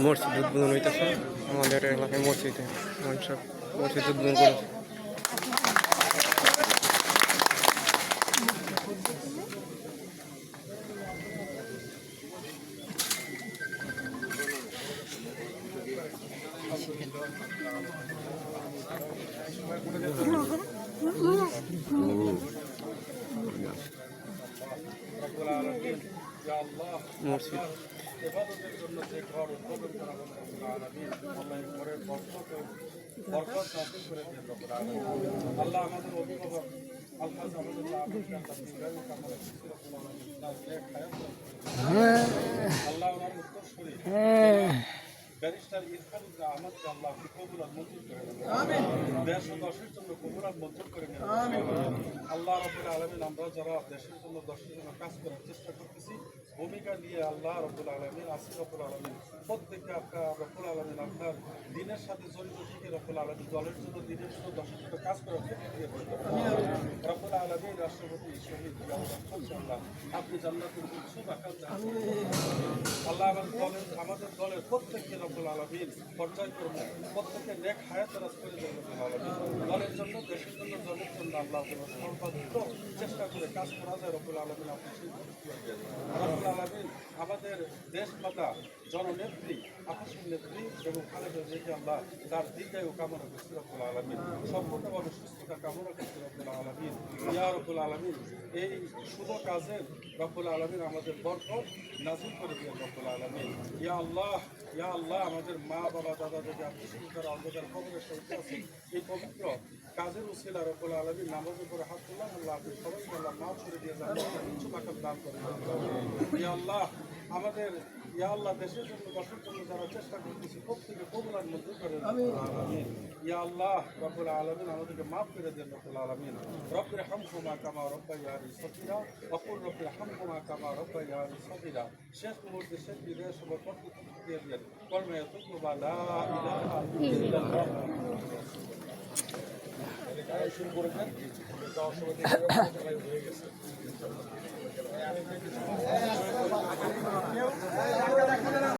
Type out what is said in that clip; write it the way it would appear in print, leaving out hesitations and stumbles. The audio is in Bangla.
মসজিদ উদ্বোধন হইতেছে আমাদের এলাকায় মসজিদে মানুষ মসজিদ উদ্বোধন করেছে। মসজিদ ইবাদতের জন্য যে ঘর উদ্বোধন করা হলো রব্বুল আলামিন, আল্লাহ এই ঘরের বরকত নাযিল করে দেন রব্বুল আলামিন। আল্লাহ আমাদের অভিভাবক আলহাজ আহমদুল্লাহ আবুল আল্লাহ ওনার উত্তরসূরি ব্যারিস্টার ইরফানুল আহমদকে আল্লাহ কবুলাত মঞ্জুর করে নেন। দেশ ও দশের জন্য কবুলাত মঞ্জুর করে নেন। আল্লাহ রাব্বুল আলামিন, আমরা যারা দেশের জন্য দশের জন্য কাজ করার চেষ্টা করতেছি ভূমিকা নিয়ে আল্লাহ রাব্বুল আলামিন আসি রাব্বুল আলামিন প্রত্যেককে আপনার রাব্বুল আলামিন আপনার দিনের সাথে জড়িত থেকে রাব্বুল আলামিন দলের জন্য দিনের জন্য দশের জন্য কাজ করার ক্ষেত্রে দিয়ে রাব্বুল আলামিন রাষ্ট্রপতি শহীদ আল্লাহ আপনি জান্নাতুল খুশবু আল্লাহ আমাদের দলের প্রত্যেককে রব্বুল আলামিন পর্যায়ক্রমে প্রত্যেককে নেক হায়াত রাজ করে দেন রব্বুল আলামিন। দলের জন্য দেশের জন্য জনের জন্য আল্লাহ সর্বাধিক চেষ্টা করে কাজ করা যায় রব্বুল আলামিন আপনি রব্বুল আলামিন আমাদের দেশ মাতা জননেত্রী আপসীন নেত্রী এবং খালেদা জিয়াকে আল্লাহ তার দীর্ঘায়ু কামনা করছি রব্বুল আলামিন, সম্পূর্ণভাবে সুস্থতা কামনা করছি রব্বুল আলামিন। ইয়া রব্বুল আলামিন এই শুভ কাজের রব্বুল আলামিন আমাদের বরকত নাযিল করে দিন রব্বুল আলামিন। ইয়া আল্লাহ আমাদের মা বাবা দাদা দাদি আত্মীয় যারা অন্ধকার কবরের সহিত আছে এই পবিত্র কাজের উসিলা রব্বুল আলামিন নামাজের পরে হাত তুললাম আল্লাহ আপনি সবাইকে আল্লাহ মাফ করে দিয়ে যান, কিছু মাকাম দান করেন। ইয়া আল্লাহ আমাদের ইয়া আল্লাহ দেশের জন্য দশের জন্য যারা চেষ্টা করতেছি প্রত্যেকে কবুলাত মঞ্জুর করেন আমিন। ইয়া আল্লাহ রব্বুল আলামিন আমাদেরকে মাফ করে দেন রব্বুল আলামিন। রব্বির হামহুমা কামা রাব্বায়ানি সগীরা ওয়া কুল রব্বির হামহুমা কামা রাব্বায়ানি সগীরা। শেষ মুহূর্তে শেষ বিদায় সবার প্রত্যেক দিয়ে দেন কলমে তুকবা লা ইলাহা ইল্লাল্লাহ। শুরু করেছেন হয়ে গেছে।